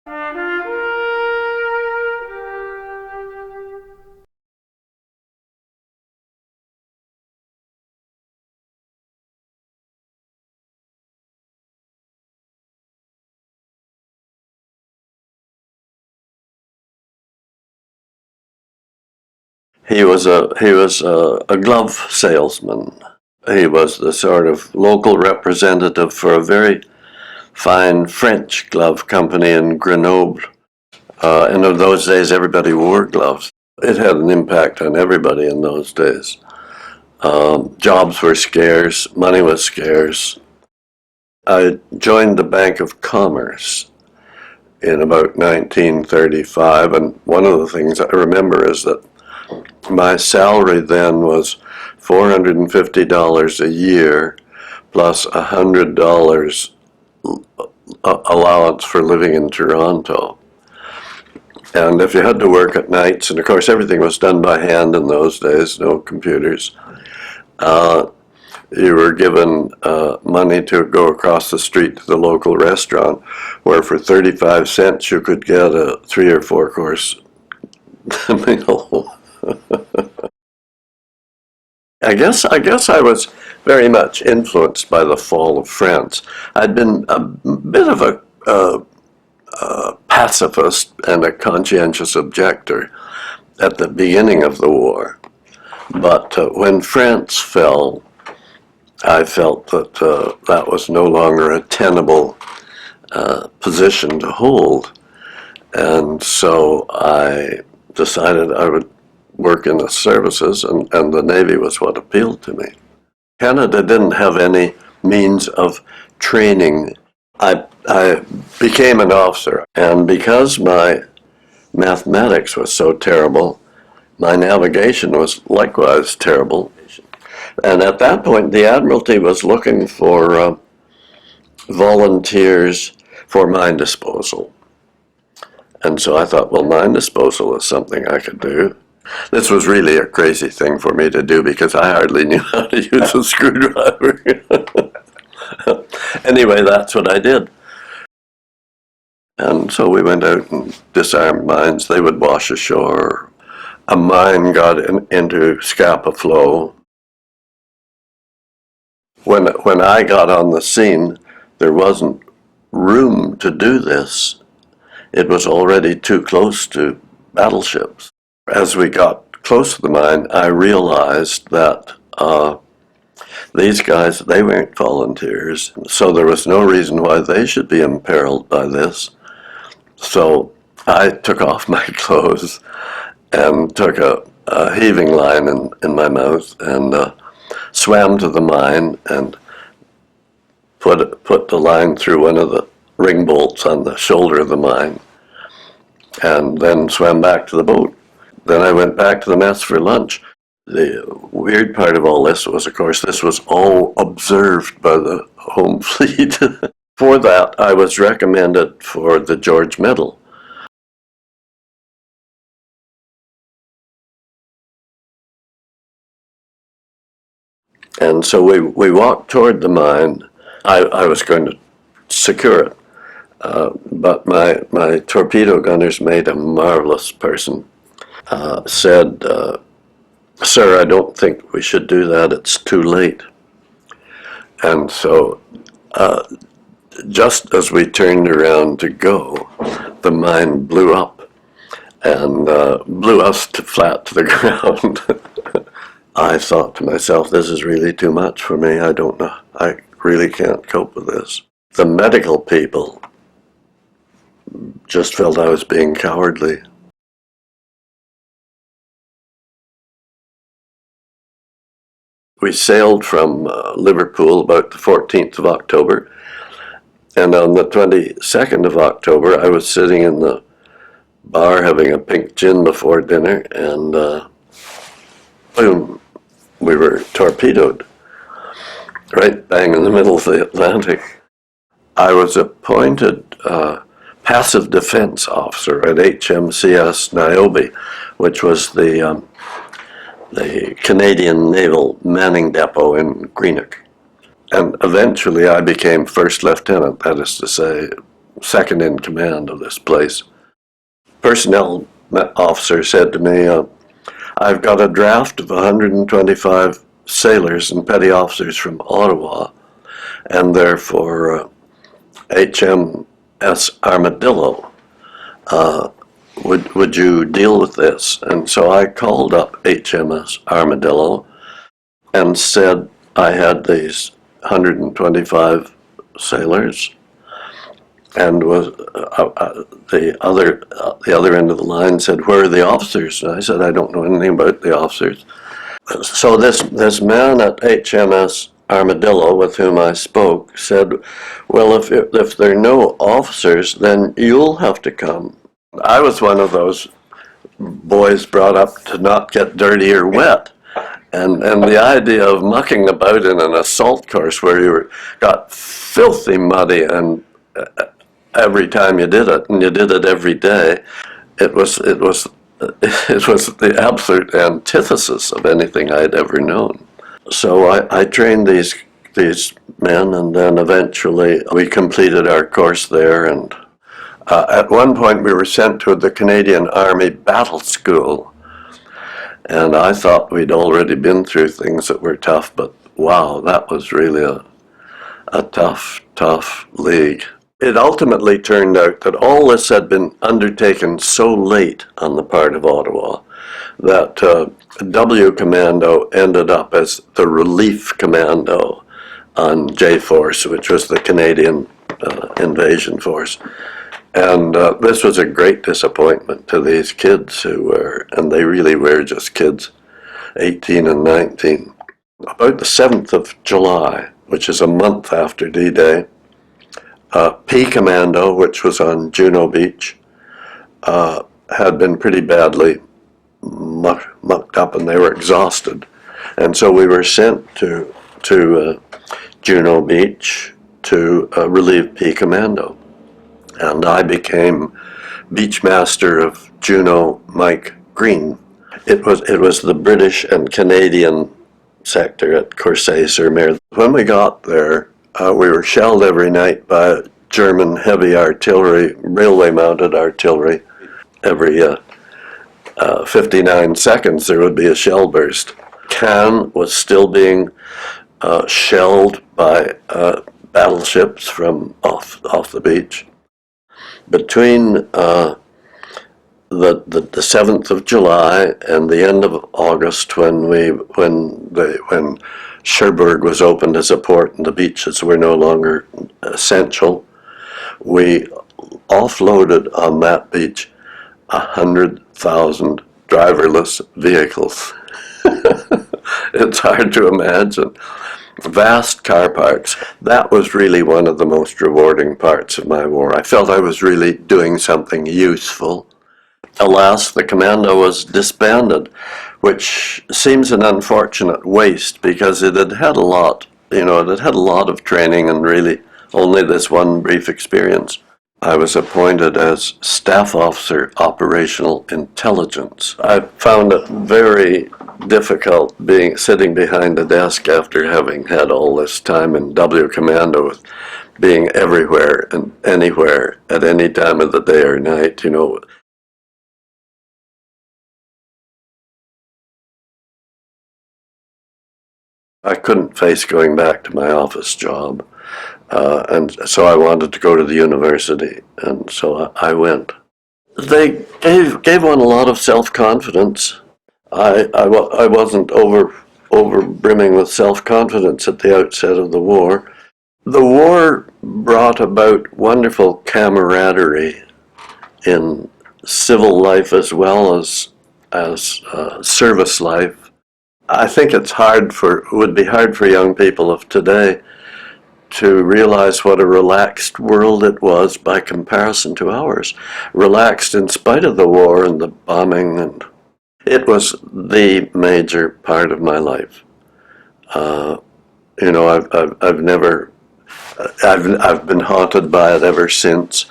He was a glove salesman. He was the sort of local representative for a very fine French glove company in Grenoble. And in those days, everybody wore gloves. It had an impact on everybody in those days. Jobs were scarce, money was scarce. I joined the Bank of Commerce in about 1935, and one of the things I remember is that my salary then was $450 a year plus $100 allowance for living in Toronto. And if you had to work at nights, and of course everything was done by hand in those days, no computers, you were given money to go across the street to the local restaurant, where for 35 cents you could get a 3 or 4 course meal. I guess I was very much influenced by the fall of France. I'd been a bit of a pacifist and a conscientious objector at the beginning of the war. But when France fell, I felt that that was no longer a tenable position to hold. And so I decided I would work in the services, and the Navy was what appealed to me. Canada didn't have any means of training. I became an officer, and because my mathematics was so terrible, my navigation was likewise terrible. And at that point, the Admiralty was looking for volunteers for mine disposal. And so I thought, well, mine disposal is something I could do. This was really a crazy thing for me to do because I hardly knew how to use a screwdriver. Anyway, that's what I did. And so we went out and disarmed mines. They would wash ashore. A mine got into Scapa Flow. When I got on the scene, there wasn't room to do this. It was already too close to battleships. As we got close to the mine, I realized that these guys, they weren't volunteers, so there was no reason why they should be imperiled by this. So I took off my clothes and took a heaving line in my mouth and swam to the mine and put the line through one of the ring bolts on the shoulder of the mine, and then swam back to the boat. Then I went back to the mess for lunch. The weird part of all this was, of course, this was all observed by the home fleet. For that, I was recommended for the George Medal. And so we walked toward the mine. I was going to secure it, but my torpedo gunner's mate, a marvelous person, said, "Sir, I don't think we should do that. It's too late." And so just as we turned around to go, the mine blew up and blew us flat to the ground. I thought to myself, this is really too much for me. I don't know. I really can't cope with this. The medical people just felt I was being cowardly. We sailed from Liverpool about the 14th of October, and on the 22nd of October I was sitting in the bar having a pink gin before dinner, and boom, we were torpedoed right bang in the middle of the Atlantic. I was appointed passive defense officer at HMCS Niobe, which was the Canadian Naval Manning Depot in Greenock. And eventually I became first lieutenant, that is to say, second in command of this place. Personnel officer said to me, I've got a draft of 125 sailors and petty officers from Ottawa, and they're for HMS Armadillo. Would you deal with this? And so I called up HMS Armadillo and said I had these 125 sailors, and was the other end of the line said, "Where are the officers?" And I said, "I don't know anything about the officers." So this man at HMS Armadillo with whom I spoke said, "Well, if there are no officers, then you'll have to come." I was one of those boys brought up to not get dirty or wet. And the idea of mucking about in an assault course where you got filthy muddy and every time you did it, and you did it every day, it was the absolute antithesis of anything I'd ever known. So I trained these men, and then eventually we completed our course there. And at one point we were sent to the Canadian Army Battle School. And I thought we'd already been through things that were tough, but wow, that was really a tough league. It ultimately turned out that all this had been undertaken so late on the part of Ottawa that W Commando ended up as the relief commando on J Force, which was the Canadian invasion force. And this was a great disappointment to these kids who were, and they really were just kids, 18 and 19. About the 7th of July, which is a month after D-Day, P Commando, which was on Juno Beach, had been pretty badly mucked up and they were exhausted. And so we were sent to Juno Beach to relieve P Commando. And I became Beachmaster of Juno Mike Green. It was the British and Canadian sector at Courcey-sur-Mer. When we got there, we were shelled every night by German heavy artillery, railway-mounted artillery. Every 59 seconds there would be a shell burst. Cannes was still being shelled by battleships from off the beach. Between the 7th of July and the end of August, when Cherbourg was opened as a port and the beaches were no longer essential, we offloaded on that beach 100,000 driverless vehicles. It's hard to imagine. Vast car parks. That was really one of the most rewarding parts of my war. I felt I was really doing something useful. Alas, the commando was disbanded, which seems an unfortunate waste because it had had a lot, it had had a lot of training and really only this one brief experience. I was appointed as Staff Officer Operational Intelligence. I found it very difficult sitting behind a desk after having had all this time in W Commando, being everywhere and anywhere at any time of the day or night, I couldn't face going back to my office job, and so I wanted to go to the university, and so I went. They gave one a lot of self-confidence. I wasn't over brimming with self-confidence at the outset of the war. The war brought about wonderful camaraderie in civil life as well as service life. I think it would be hard for young people of today to realize what a relaxed world it was by comparison to ours. Relaxed in spite of the war and the bombing, and it was the major part of my life. I've been haunted by it ever since.